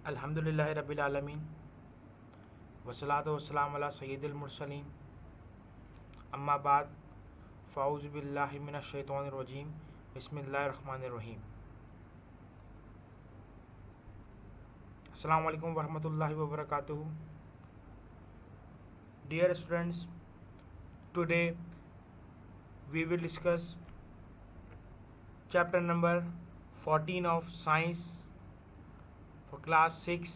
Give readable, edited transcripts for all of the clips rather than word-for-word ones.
अल्हम्दुलिल्लाहि रब्बिल आलमीन वस्सलातु वस्सलामु अला सय्यिदिल मुरसलीन अम्मा बाद फ़ाऊज़ु बिल्लाहि मिनश शैतानिर रजीम बिस्मिल्लाहिर रहमानिर रहीम। अस्सलामु अलैकुम वरहमतुल्लाहि वबरकातुहू। Dear students, today we will discuss chapter number 14 of science for class 6.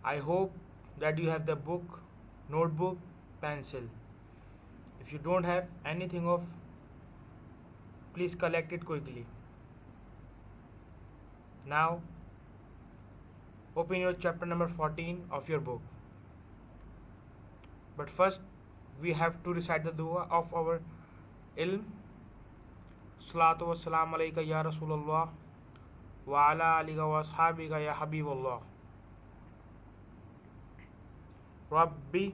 I hope that you have the book, notebook, pencil. If you don't have anything of, please collect it quickly. Now open your chapter number 14 of your book. But first we have to recite the dua of our ilm. Salatu wassalam alayka ya Rasulullah wa ala alika wa ashabika ya Habibullah. Rabbi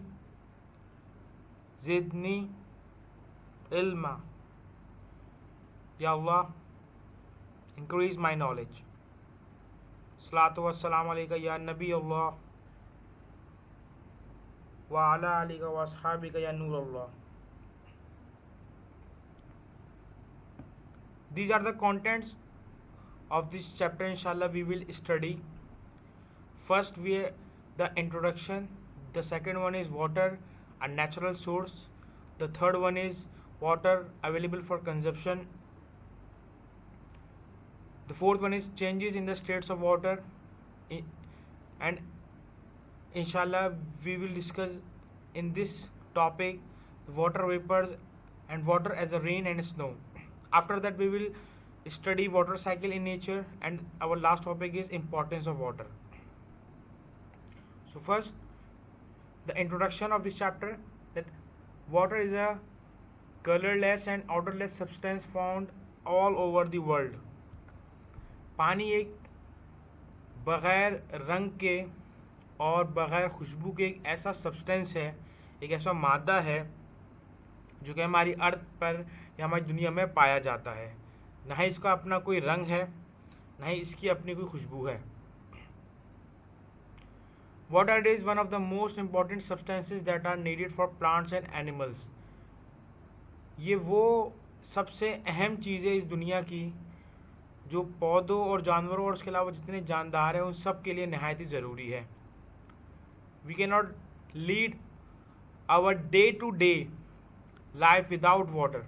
zidni ilma. Ya Allah, increase my knowledge. Salatu wassalam alayka ya Nabi Allah wa ala alika wa ashabika ya Nur Allah. These are the contents of this chapter. Inshallah we will study. First the introduction. The second one is water, a natural source. The third one is water available for consumption. The fourth one is changes in the states of water, and inshallah we will discuss in this topic the water vapors and water as a rain and snow. After that we will study water cycle in nature, and our last topic is importance of water. So first, the introduction of this chapter, that water is a colorless and odorless substance found all over the world. पानी एक बग़ैर रंग के और बग़ैर खुशबू के एक ऐसा सब्सटेंस है, एक ऐसा मादा है जो कि हमारी अर्थ पर या हमारी दुनिया में पाया जाता है। ना ही इसका अपना कोई रंग है, ना ही इसकी अपनी कोई खुशबू है। Water is one of the most important substances that are needed for plants and animals. ये वो सबसे अहम चीज़ है इस दुनिया की जो पौधों और जानवरों और उसके अलावा जितने जानदार हैं उन सब के लिए नहायत ही ज़रूरी है। We cannot lead our day-to-day life without water.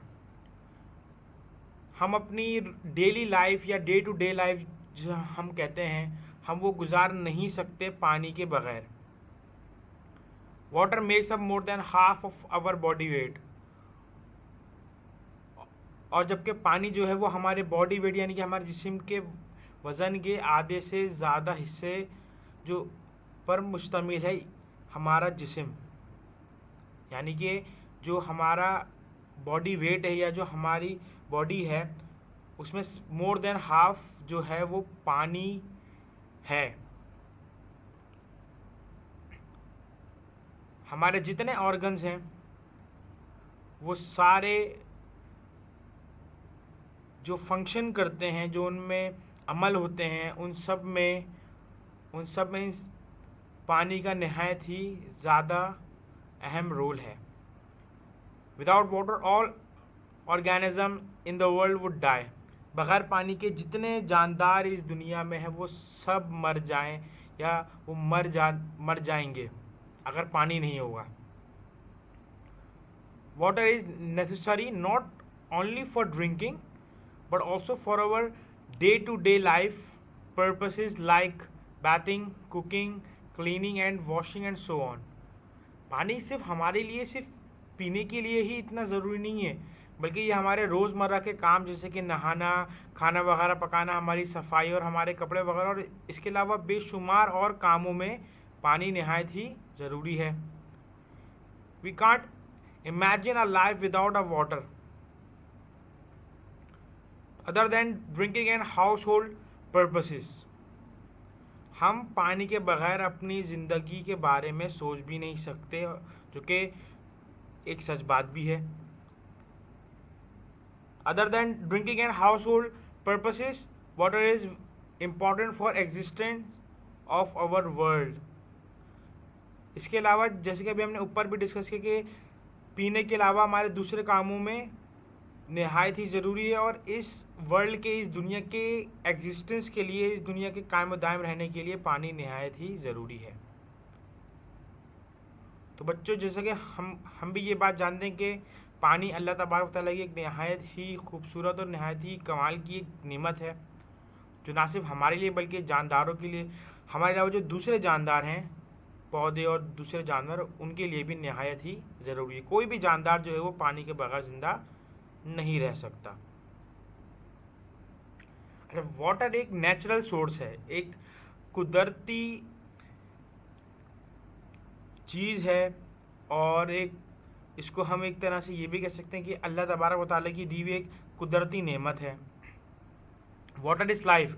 हम अपनी डेली लाइफ या डे टू डे लाइफ जो हम कहते हैं, हम वो गुजार नहीं सकते पानी के बगैर। Water makes up more than half of our body weight, और जबकि पानी जो है वो हमारे बॉडी वेट यानी कि हमारे जिस्म के वज़न के आधे से ज़्यादा हिस्से जो पर मुश्तमिल है हमारा जिस्म, यानी कि जो हमारा बॉडी वेट है या जो हमारी बॉडी है उसमें मोर देन हाफ जो है वो पानी है। हमारे जितने ऑर्गन्स हैं वो सारे जो फंक्शन करते हैं, जो उनमें अमल होते हैं, उन सब में इस पानी का नहायत ही ज़्यादा अहम रोल है। Without water all organism in the world would die. बग़ैर पानी के जितने जानदार इस दुनिया में हैं वो सब मर जाएं या वो मर जाएंगे अगर पानी नहीं होगा। Water is necessary not only for drinking but also for our day-to-day life purposes like bathing, cooking, cleaning and washing and so on. पानी सिर्फ हमारे लिए सिर्फ पीने के लिए ही इतना ज़रूरी नहीं है, बल्कि ये हमारे रोज़मर्रा के काम जैसे कि नहाना, खाना वगैरह पकाना, हमारी सफाई और हमारे कपड़े वगैरह और इसके अलावा बेशुमार और कामों में पानी नहायत ही ज़रूरी है। We can't imagine a life without a water other than drinking and household purposes. हम पानी के बगैर अपनी ज़िंदगी के बारे में सोच भी नहीं सकते, जो कि एक सच बात भी है। Other than drinking and household purposes, water is important for existence of our world. इसके अलावा जैसे कि अभी हमने ऊपर भी डिस्कस किया कि पीने के अलावा हमारे दूसरे कामों में नहायत ही ज़रूरी है, और इस वर्ल्ड के, इस दुनिया के एग्जिस्टेंस के लिए, इस दुनिया के कायम दायम रहने के लिए पानी नहायत ही ज़रूरी है। तो बच्चों, जैसा कि हम भी ये बात जानते हैं कि पानी अल्लाह तबारक व तआला की एक नहायत ही खूबसूरत और नहायत ही कमाल की एक नेमत है, जो ना सिर्फ हमारे लिए बल्कि जानदारों के लिए, हमारे अलावा जो दूसरे जानदार हैं, पौधे और दूसरे जानवर, उनके लिए भी नहायत ही ज़रूरी है। कोई भी जानदार जो है वो पानी के बगैर ज़िंदा नहीं रह सकता। अच्छा, वाटर एक नेचुरल सोर्स है, एक कुदरती चीज़ है, और एक इसको हम एक तरह से ये भी कह सकते हैं कि अल्लाह तबारक व तआला की दी हुई एक कुदरती नेमत है। वाटर इज़ लाइफ,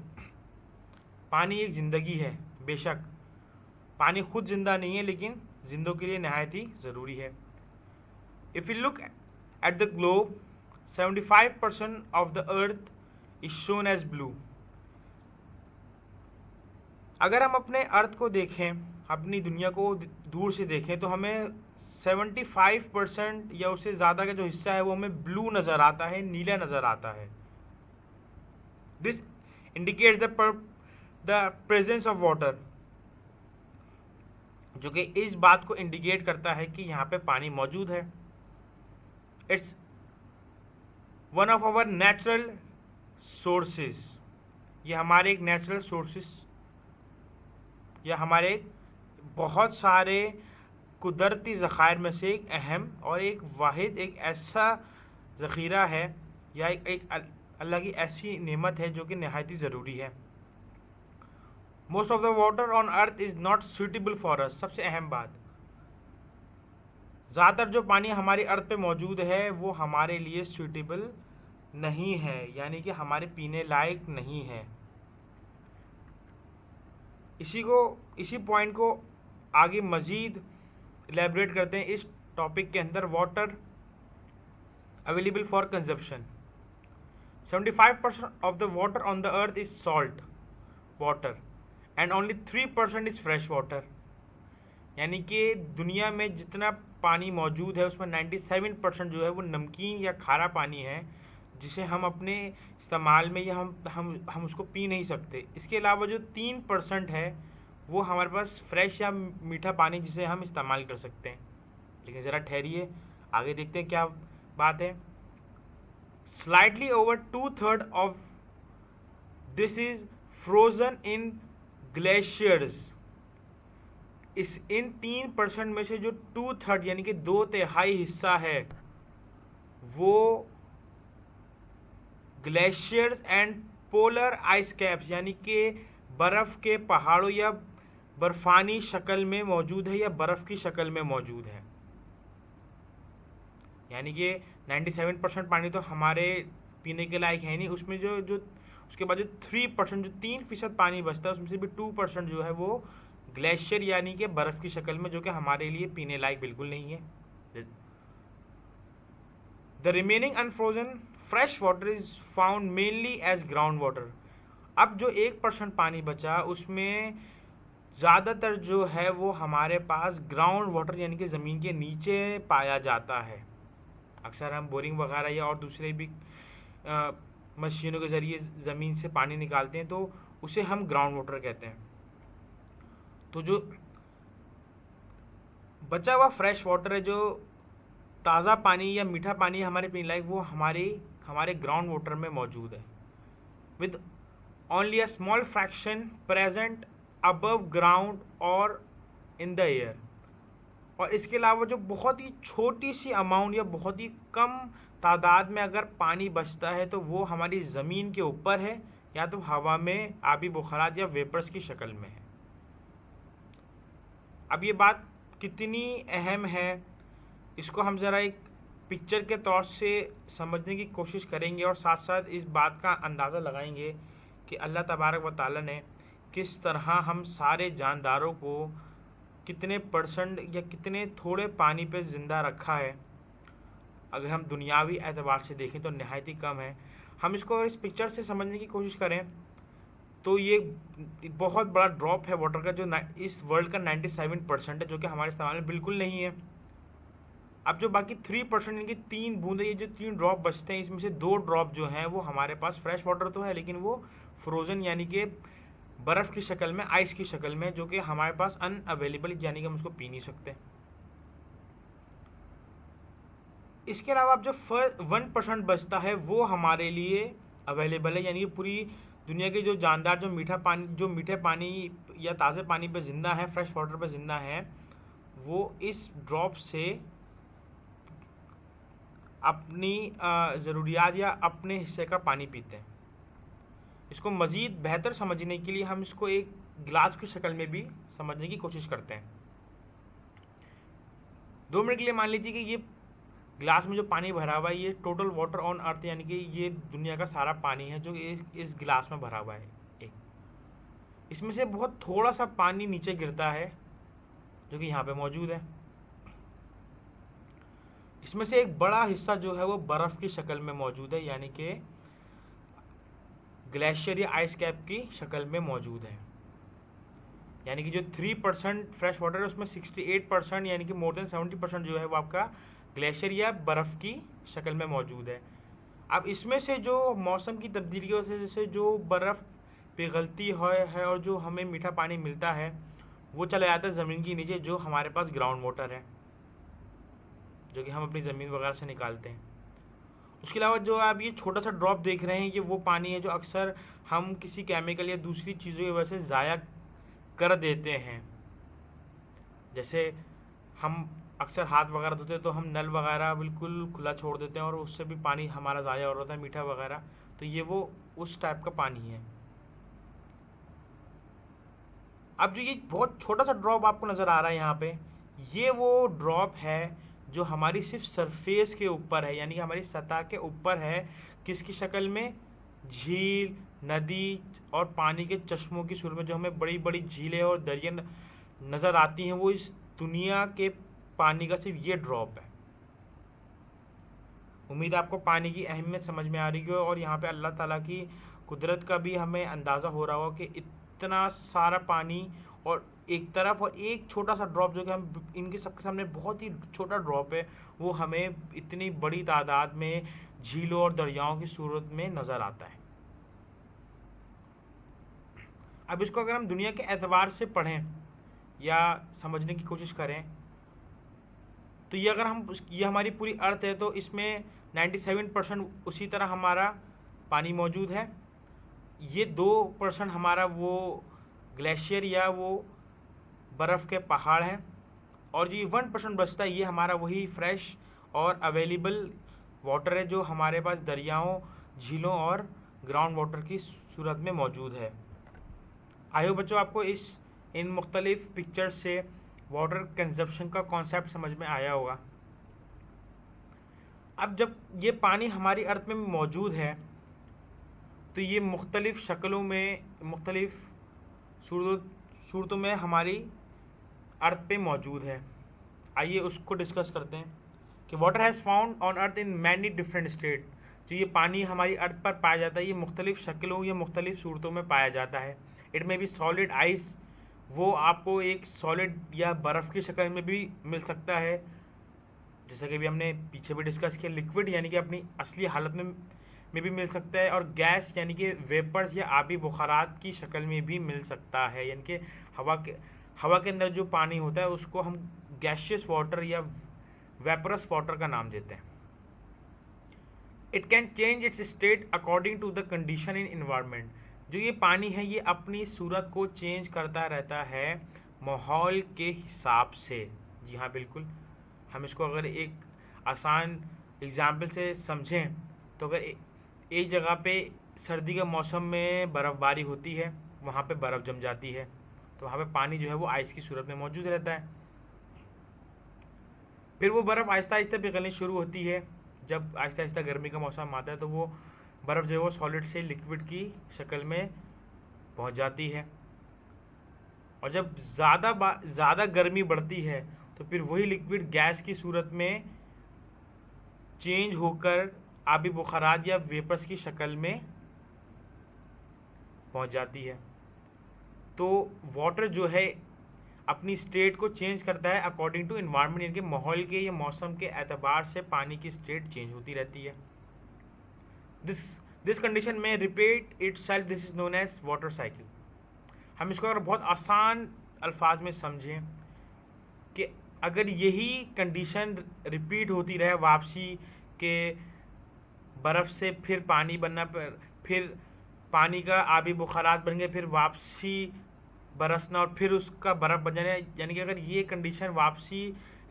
पानी एक ज़िंदगी है। बेशक पानी खुद ज़िंदा नहीं है, लेकिन जिंदों के लिए नहायत ही ज़रूरी है। If you look at the globe, 75% of the earth is shown as blue. अगर हम अपने अर्थ को देखें, अपनी दुनिया को दूर से देखें, तो हमें 75% या उससे ज़्यादा का जो हिस्सा है वो हमें ब्लू नज़र आता है, नीला नज़र आता है। This indicates the presence of water, जो कि इस बात को इंडिकेट करता है कि यहाँ पे पानी मौजूद है। It's one of our natural sources, ये हमारे एक नेचुरल सोर्सेस या हमारे बहुत सारे कुदरती ज़खायर में से एक अहम और एक वाहिद, एक ऐसा ज़ख़ीरा है या एक अल्लाह की ऐसी नेमत है जो कि नहायत ही ज़रूरी है। Most of the water on earth is not suitable for us. सबसे अहम बात, ज़्यादातर जो पानी हमारी अर्थ पे मौजूद है वो हमारे लिए सूटेबल नहीं है, यानी कि हमारे पीने लायक नहीं है। इसी पॉइंट को आगे मज़ीद एलेबरेट करते हैं इस टॉपिक के अंदर। Water available for consumption, 75% of the water on the earth is salt water and only 3% is fresh water. यानी कि दुनिया में जितना पानी मौजूद है उसमें 97% जो है वो नमकीन या खारा पानी है, जिसे हम अपने इस्तेमाल में या हम उसको पी नहीं सकते। इसके अलावा जो 3% है वो हमारे पास फ्रेश या मीठा पानी जिसे हम इस्तेमाल कर सकते हैं। लेकिन ज़रा ठहरिए, आगे देखते हैं क्या बात है। Slightly over 2/3 of this is frozen in glaciers. इन 3% में से जो 2/3 यानी कि 2/3 हिस्सा है वो glaciers and polar ice caps यानी कि बर्फ़ के पहाड़ों या बर्फ़ानी शक्ल में मौजूद है या बर्फ़ की शक्ल में मौजूद है। यानी कि 97% पानी तो हमारे पीने के लायक है नहीं, उसमें जो उसके बाद जो 3% जो 3% पानी बचता है उसमें से भी 2% जो है वो ग्लेशियर यानी कि बर्फ़ की शक्ल में, जो कि हमारे लिए पीने लायक बिल्कुल नहीं है। The remaining unfrozen fresh water is found mainly as ground water. अब जो 1% पानी बचा उसमें ज़्यादातर जो है वो हमारे पास ग्राउंड वाटर यानी कि ज़मीन के नीचे पाया जाता है। अक्सर हम बोरिंग वगैरह या और दूसरे भी मशीनों के ज़रिए ज़मीन से पानी निकालते हैं, तो उसे हम ग्राउंड वाटर कहते हैं। तो जो बचा हुआ फ्रेश वाटर है, जो ताज़ा पानी या मीठा पानी हमारे पीने लायक, वो हमारे ग्राउंड वाटर में मौजूद है, with only a small fraction present above ground और इन द एयर। और इसके अलावा जो बहुत ही छोटी सी अमाउंट या बहुत ही कम तादाद में अगर पानी बचता है तो वो हमारी ज़मीन के ऊपर है या तो हवा में आबी बुखारात या वेपर्स की शक्ल में है। अब ये बात कितनी अहम है इसको हम ज़रा एक पिक्चर के तौर से समझने की कोशिश करेंगे और साथ साथ इस बात का अंदाज़ा लगाएंगे कि अल्लाह तबारक व तआला ने किस तरह हम सारे जानदारों को कितने परसेंट या कितने थोड़े पानी पे ज़िंदा रखा है। अगर हम दुनियावी एतबार से देखें तो नहायत ही कम है। हम इसको इस पिक्चर से समझने की कोशिश करें तो ये बहुत बड़ा ड्रॉप है वाटर का, जो इस वर्ल्ड का 97% है, जो कि हमारे इस्तेमाल में बिल्कुल नहीं है। अब जो बाकी 3% इनकी 3 बूंदे, ये जो 3 ड्रॉप बचते हैं, इसमें से 2 ड्रॉप जो हैं वो हमारे पास फ्रेश वाटर तो है, लेकिन वो फ्रोज़न यानी कि बर्फ़ की शक्ल में, आइस की शक्ल में, जो कि हमारे पास अनअवेलेबल, यानी कि हम उसको पी नहीं सकते। इसके अलावा अब जो 1% बचता है वो हमारे लिए अवेलेबल है, यानी कि पूरी दुनिया के जो जानदार, जो मीठे पानी या ताज़े पानी पे ज़िंदा है, फ्रेश वाटर पे ज़िंदा है, वो इस ड्रॉप से अपनी ज़रूरियात या अपने हिस्से का पानी पीते हैं। इसको मज़ीद बेहतर समझने के लिए हम इसको एक गिलास की शक्ल में भी समझने की कोशिश करते हैं। 2 मिनट के लिए मान लीजिए कि ये गिलास में जो पानी भरा हुआ है, ये टोटल वाटर ऑन अर्थ, यानी कि ये दुनिया का सारा पानी है जो इस गिलास में भरा हुआ है। एक इसमें से बहुत थोड़ा सा पानी नीचे गिरता है, जो कि यहाँ पे मौजूद है। इसमें से एक बड़ा हिस्सा जो है वो बर्फ़ की शक्ल में मौजूद है, यानी कि ग्लेशियर या आइस कैप की शक्ल में मौजूद है। यानी कि जो 3% फ्रेश वाटर है, उसमें 68% यानी कि मोर देन 70% जो है वो आपका ग्लेशियर या बर्फ़ की शक्ल में मौजूद है। अब इसमें से जो मौसम की तब्दीली की वजह से जो बर्फ़ पिघलती है और जो हमें मीठा पानी मिलता है, वो चला जाता है ज़मीन के नीचे, जो हमारे पास ग्राउंड वाटर है, जो कि हम अपनी ज़मीन वगैरह से निकालते हैं। उसके अलावा जो आप ये छोटा सा ड्रॉप देख रहे हैं, ये वो पानी है जो अक्सर हम किसी केमिकल या दूसरी चीज़ों की वजह से ज़ाया कर देते हैं। जैसे हम अक्सर हाथ वगैरह धोते हैं तो हम नल वगैरह बिल्कुल खुला छोड़ देते हैं और उससे भी पानी हमारा ज़ाया हो रहा है, मीठा वगैरह। तो ये वो उस टाइप का पानी है। अब जो ये बहुत छोटा सा ड्रॉप आपको नज़र आ रहा है यहाँ पे, ये वो ड्रॉप है जो हमारी सिर्फ सरफेस के ऊपर है, यानी कि हमारी सतह के ऊपर है। किसकी शक्ल में? झील, नदी और पानी के चश्मों की सूरत में जो हमें बड़ी बड़ी झीलें और दरिया नज़र आती हैं, वो इस दुनिया के पानी का सिर्फ ये ड्रॉप है। उम्मीद है आपको पानी की अहमियत समझ में आ रही हो और यहाँ पे अल्लाह ताला की कुदरत का भी हमें अंदाज़ा हो रहा हो कि इतना सारा पानी और एक तरफ, और एक छोटा सा ड्रॉप जो कि हम इनके सबके सामने बहुत ही छोटा ड्रॉप है, वो हमें इतनी बड़ी तादाद में झीलों और दरियाओं की सूरत में नज़र आता है। अब इसको अगर हम दुनिया के एतबार से पढ़ें या समझने की कोशिश करें, तो ये अगर हम ये हमारी पूरी अर्थ है, तो इसमें 97% उसी तरह हमारा पानी मौजूद है। ये 2% हमारा वो ग्लेशियर या वो बर्फ़ के पहाड़ हैं, और जो 1% बचता है, ये हमारा वही फ्रेश और अवेलेबल वाटर है जो हमारे पास दरियाओं, झीलों और ग्राउंड वाटर की सूरत में मौजूद है। आई होप बच्चों आपको इन मुख्तलिफ पिक्चर से वाटर कंजप्शन का कॉन्सेप्ट समझ में आया होगा। अब जब ये पानी हमारी अर्थ में मौजूद है, तो ये मुख्तलिफ शक्लों में, मुख्तलिफ सूरतों में हमारी अर्थ पे मौजूद है। आइए उसको डिस्कस करते हैं कि water has found on earth in many different state. जो ये पानी हमारी अर्थ पर पाया जाता है, ये मुख्तलिफ शक्लों या मुख्तलिफ सूरतों में पाया जाता है। इट में भी सॉलिड आइस, वो आपको एक सॉलिड या बर्फ़ की शक्ल में भी मिल सकता है, जैसा कि भी हमने पीछे भी डिस्कस किया। लिक्विड यानी कि अपनी असली हालत में भी मिल सकता है, और गैस यानी कि वेपर्स या आबी बुखारात की शक्ल में भी मिल सकता है। यानी कि हवा के अंदर जो पानी होता है उसको हम गैशियस वाटर या वेपरस वाटर का नाम देते हैं। It can change its state according to the condition in environment. जो ये पानी है, ये अपनी सूरत को चेंज करता रहता है माहौल के हिसाब से। जी हाँ, बिल्कुल। हम इसको अगर एक आसान एग्जाम्पल से समझें, तो अगर एक जगह पे सर्दी के मौसम में बर्फ़बारी होती है, वहाँ पे बर्फ़ जम जाती है, तो वहाँ पे पानी जो है वो आइस की सूरत में मौजूद रहता है। फिर वो बर्फ़ आहिस्ता आहिस्ता पिघलनी शुरू होती है। जब आहिस्ता आहिस्ता गर्मी का मौसम आता है, तो वो बर्फ़ जो है वो सॉलिड से लिक्विड की शक्ल में पहुँच जाती है। और जब ज़्यादा गर्मी बढ़ती है, तो फिर वही लिक्विड गैस की सूरत में चेंज होकर आबी बुखारात या वेपर्स की शक्ल में पहुंच जाती है। तो वाटर जो है अपनी स्टेट को चेंज करता है अकॉर्डिंग टू इन्वायरमेंट, यानी कि माहौल के या मौसम के एतबार से पानी की स्टेट चेंज होती रहती है। दिस दिस कंडीशन में repeat itself, this is known as water cycle. हम इसको अगर बहुत आसान अल्फाज में समझें कि अगर यही कंडीशन रिपीट होती रहे, वापसी के बर्फ़ से फिर पानी बनना, फिर पानी का आबी बुखारात बन गए, फिर वापसी बरसना और फिर उसका बर्फ़ बन जाना, यानी कि अगर ये कंडीशन वापसी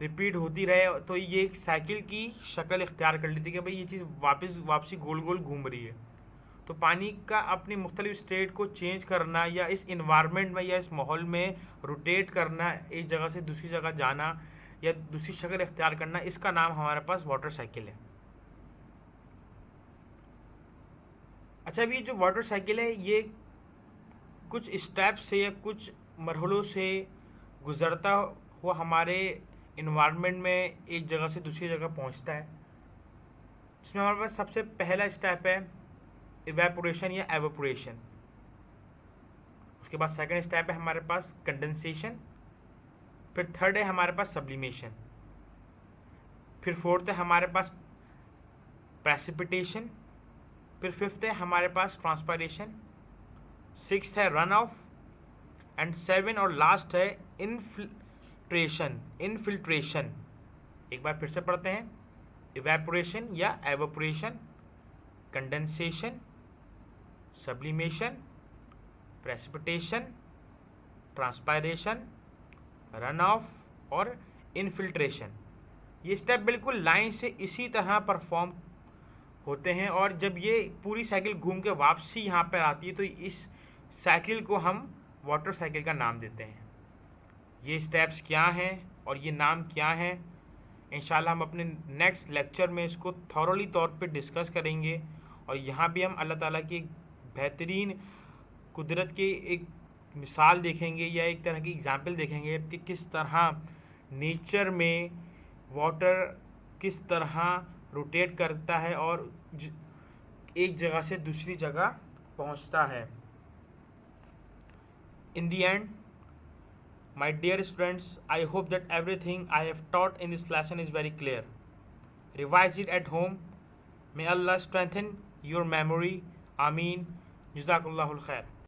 रिपीट होती रहे तो ये एक साइकिल की शक्ल इख्तियार कर लेती है कि भाई ये चीज़ वापसी गोल गोल घूम रही है। तो पानी का अपनी मुख्तलिफ स्टेट को चेंज करना या इस इन्वायरमेंट में या इस माहौल में रोटेट करना, एक जगह से दूसरी जगह जाना या दूसरी शक्ल इख्तियार करना, इसका नाम हमारे पास वाटर साइकिल है। अच्छा, अभी जो वाटर साइकिल है ये कुछ स्टेप से या कुछ मरहलों से गुज़रता हुआ हमारे इन्वायरमेंट में एक जगह से दूसरी जगह पहुंचता है। इसमें हमारे पास सबसे पहला स्टेप है इवेपोरेशन या एवोपोरेशन। उसके बाद सेकंड स्टेप है हमारे पास कंडेंसेशन, फिर थर्ड है हमारे पास सब्लिमेशन, फिर फोर्थ है हमारे पास प्रेसिपिटेशन, फिर फिफ्थ है हमारे पास ट्रांसपायरेशन, सिक्स्थ है रन ऑफ एंड सेवन और लास्ट है इनफिल्ट्रेशन। एक बार फिर से पढ़ते हैं, इवेपोरेशन या evaporation, condensation, sublimation, precipitation, transpiration, run of और इनफिल्ट्रेशन। ये स्टेप बिल्कुल लाइन से इसी तरह परफॉर्म होते हैं और जब ये पूरी साइकिल घूम के वापसी यहाँ पर आती है तो इस साइकिल को हम वाटर साइकिल का नाम देते हैं। ये स्टेप्स क्या हैं और ये नाम क्या हैं, इंशाल्लाह हम अपने नेक्स्ट लेक्चर में इसको थॉरोली तौर पे डिस्कस करेंगे और यहाँ भी हम अल्लाह ताला की एक बेहतरीन कुदरत की एक मिसाल देखेंगे या एक तरह की एग्जाम्पल देखेंगे कि किस तरह नेचर में वाटर किस तरह रोटेट करता है और एक जगह से दूसरी जगह पहुंचता है। In the end, my dear students, I hope that everything I have taught in this lesson is very clear. Revise it at home. May Allah strengthen your memory. Ameen. Jazakullahul khair.